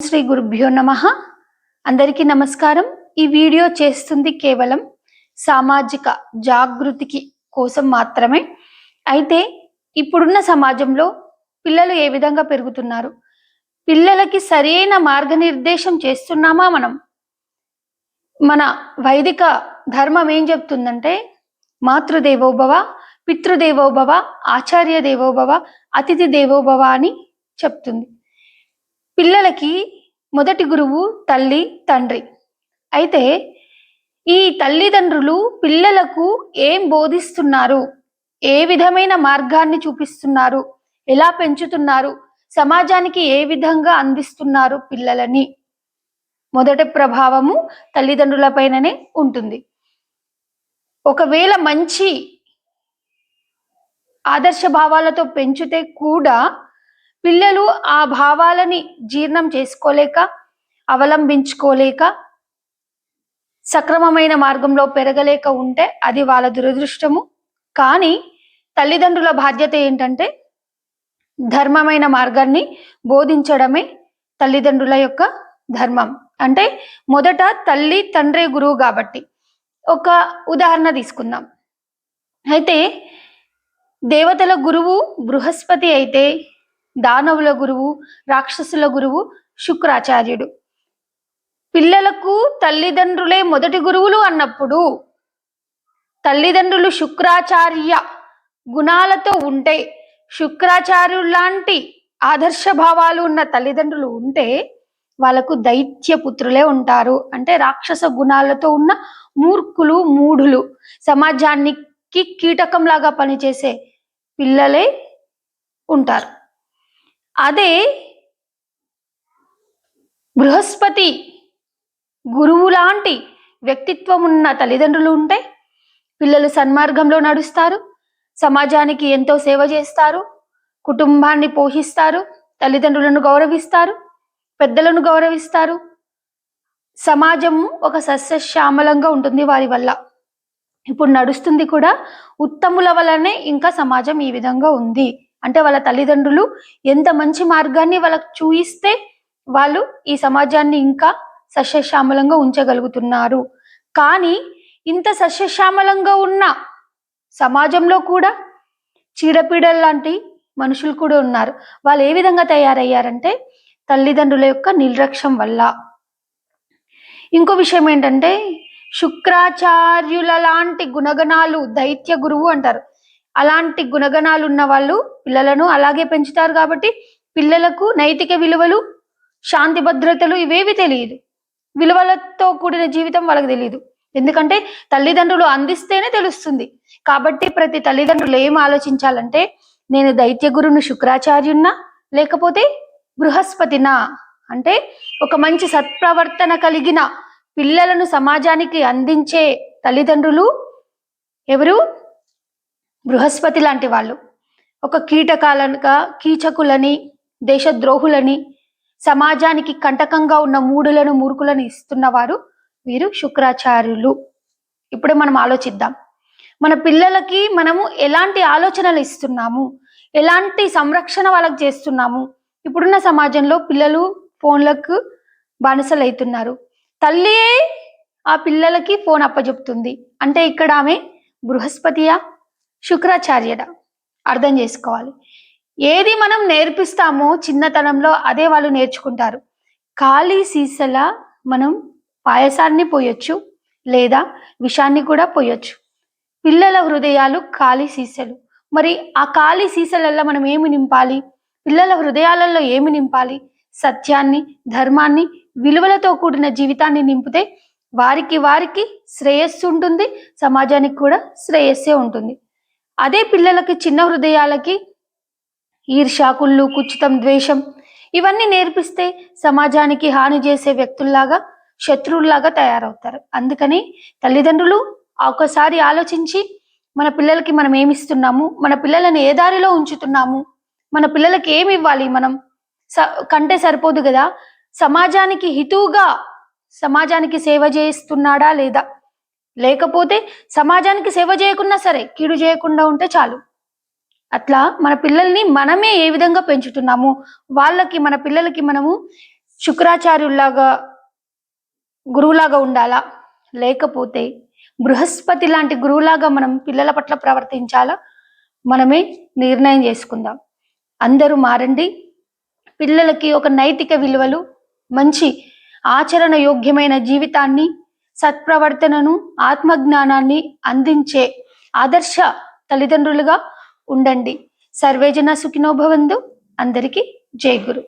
శ్రీ గురుభ్యో నమః. అందరికీ నమస్కారం. ఈ వీడియో చేస్తుంది కేవలం సామాజిక జాగృతికి కోసం మాత్రమే. అయితే ఇప్పుడున్న సమాజంలో పిల్లలు ఏ విధంగా పెరుగుతున్నారు, పిల్లలకి సరైన మార్గనిర్దేశం చేస్తున్నామా? మన వైదిక ధర్మం ఏం చెప్తుందంటే మాతృదేవోభవ, పితృదేవోభవ, ఆచార్య దేవోభవ, అతిథి దేవోభవ అని చెప్తుంది. పిల్లలకి మొదటి గురువు తల్లి తండ్రి. అయితే ఈ తల్లిదండ్రులు పిల్లలకు ఏం బోధిస్తున్నారు, ఏ విధమైన మార్గాన్ని చూపిస్తున్నారు, ఎలా పెంచుతున్నారు, సమాజానికి ఏ విధంగా అందిస్తున్నారు పిల్లలని, మొదటి ప్రభావము తల్లిదండ్రులపైననే ఉంటుంది. ఒకవేళ మంచి ఆదర్శ భావాలతో పెంచితే కూడా పిల్లలు ఆ భావాలని జీర్ణం చేసుకోలేక, అవలంబించుకోలేక, సక్రమమైన మార్గంలో పెరగలేక ఉంటే అది వాళ్ళ దురదృష్టము. కానీ తల్లిదండ్రుల బాధ్యత ఏంటంటే ధర్మమైన మార్గాన్ని బోధించడమే తల్లిదండ్రుల యొక్క ధర్మం. అంటే మొదట తల్లి తండ్రి గురువు కాబట్టి ఒక ఉదాహరణ తీసుకుందాం. అయితే దేవతల గురువు బృహస్పతి అయితే దానవుల గురువు, రాక్షసుల గురువు శుక్రాచార్యుడు. పిల్లలకు తల్లిదండ్రులే మొదటి గురువులు అన్నప్పుడు తల్లిదండ్రులు శుక్రాచార్య గుణాలతో ఉంటే, శుక్రాచార్యులాంటి ఆదర్శ భావాలు ఉన్న తల్లిదండ్రులు ఉంటే వాళ్ళకు దైత్యపుత్రులే ఉంటారు. అంటే రాక్షస గుణాలతో ఉన్న మూర్ఖులు, మూఢులు, సమాజానికి కీటకంలాగా పనిచేసే పిల్లలే ఉంటారు. అదే బృహస్పతి గురువు లాంటి వ్యక్తిత్వం ఉన్న తల్లిదండ్రులు ఉంటే పిల్లలు సన్మార్గంలో నడుస్తారు, సమాజానికి ఎంతో సేవ చేస్తారు, కుటుంబాన్ని పోషిస్తారు, తల్లిదండ్రులను గౌరవిస్తారు, పెద్దలను గౌరవిస్తారు. సమాజము ఒక సస్యశ్యామలంగా ఉంటుంది వారి వల్ల. ఇప్పుడు నడుస్తుంది కూడా ఉత్తముల వల్లనే ఇంకా సమాజం ఈ విధంగా ఉంది. అంటే వాళ్ళ తల్లిదండ్రులు ఎంత మంచి మార్గాన్ని వాళ్ళకు చూయిస్తే వాళ్ళు ఈ సమాజాన్ని ఇంకా సస్యశ్యామలంగా ఉంచగలుగుతున్నారు. కానీ ఇంత సస్యశ్యామలంగా ఉన్న సమాజంలో కూడా చీడపీడల లాంటి మనుషులు కూడా ఉన్నారు. వాళ్ళు ఏ విధంగా తయారయ్యారంటే తల్లిదండ్రుల యొక్క నిర్లక్ష్యం వల్ల. ఇంకో విషయం ఏంటంటే శుక్రాచార్యుల లాంటి గుణగణాలు, దైత్య గురువు అంటారు, అలాంటి గుణగణాలు ఉన్న వాళ్ళు పిల్లలను అలాగే పెంచుతారు. కాబట్టి పిల్లలకు నైతిక విలువలు, శాంతి భద్రతలు ఇవేవి తెలియదు. విలువలతో కూడిన జీవితం వాళ్ళకి తెలియదు. ఎందుకంటే తల్లిదండ్రులు అందిస్తేనే తెలుస్తుంది. కాబట్టి ప్రతి తల్లిదండ్రులు ఏం ఆలోచించాలంటే నేను దైత్య గురువును శుక్రాచార్యున్నా లేకపోతే బృహస్పతినా? అంటే ఒక మంచి సత్ప్రవర్తన కలిగిన పిల్లలను సమాజానికి అందించే తల్లిదండ్రులు ఎవరు? బృహస్పతి లాంటి వాళ్ళు. ఒక కీచకులని, దేశద్రోహులని, సమాజానికి కంటకంగా ఉన్న మూఢులను, మూర్ఖులను ఇస్తున్నవారు వీరు శుక్రాచార్యులు. ఇప్పుడు మనం ఆలోచిద్దాం, మన పిల్లలకి మనము ఎలాంటి ఆలోచనలు ఇస్తున్నాము, ఎలాంటి సంరక్షణ వాళ్ళకి చేస్తున్నాము. ఇప్పుడున్న సమాజంలో పిల్లలు ఫోన్లకు బానిసలు అవుతున్నారు. తల్లియే ఆ పిల్లలకి ఫోన్ అప్పచెప్తుంది. అంటే ఇక్కడ ఆమె బృహస్పతియా శుక్రాచార్యడా? అర్థం చేసుకోవాలి. ఏది మనం నేర్పిస్తామో చిన్నతనంలో అదే వాళ్ళు నేర్చుకుంటారు. ఖాళీ సీసలా మనం పాయసాన్ని పోయొచ్చు, లేదా విషాన్ని కూడా పోయొచ్చు. పిల్లల హృదయాలు ఖాళీ సీసలు. మరి ఆ ఖాళీ సీసలల్లో మనం ఏమి నింపాలి? పిల్లల హృదయాలలో ఏమి నింపాలి? సత్యాన్ని, ధర్మాన్ని, విలువలతో కూడిన జీవితాన్ని నింపితే వారికి శ్రేయస్సు ఉంటుంది, సమాజానికి కూడా శ్రేయస్సే ఉంటుంది. అదే పిల్లలకి, చిన్న హృదయాలకి ఈర్ష్య, కుళ్ళు, కుచితం, ద్వేషం ఇవన్నీ నేర్పిస్తే సమాజానికి హాని చేసే వ్యక్తుల్లాగా, శత్రువుల్లాగా తయారవుతారు. అందుకని తల్లిదండ్రులు ఒకసారి ఆలోచించి మన పిల్లలకి మనం ఏమిస్తున్నాము, మన పిల్లలను ఏ దారిలో ఉంచుతున్నాము, మన పిల్లలకి ఏమి ఇవ్వాలి. మనం కంటే సరిపోదు కదా, సమాజానికి హితువుగా సమాజానికి సేవ చేస్తున్నాడా లేదా? లేకపోతే సమాజానికి సేవ చేయకున్నా సరే కీడు చేయకుండా ఉంటే చాలు. అట్లా మన పిల్లల్ని మనమే ఏ విధంగా పెంచుతున్నాము, మన పిల్లలకి మనము శుక్రాచార్యుల్లాగా గురువులాగా ఉండాలా, లేకపోతే బృహస్పతి లాంటి గురువులాగా మనం పిల్లల పట్ల ప్రవర్తించాలా, మనమే నిర్ణయం చేసుకుందాం. అందరూ మారండి. పిల్లలకి ఒక నైతిక విలువలు, మంచి ఆచరణ యోగ్యమైన జీవితాన్ని, సత్ప్రవర్తనను, ఆత్మజ్ఞానాన్ని అందించే ఆదర్శ తల్లిదండ్రులుగా ఉండండి. సర్వేజన సుఖినో భవంతు. అందరికీ జై గురు.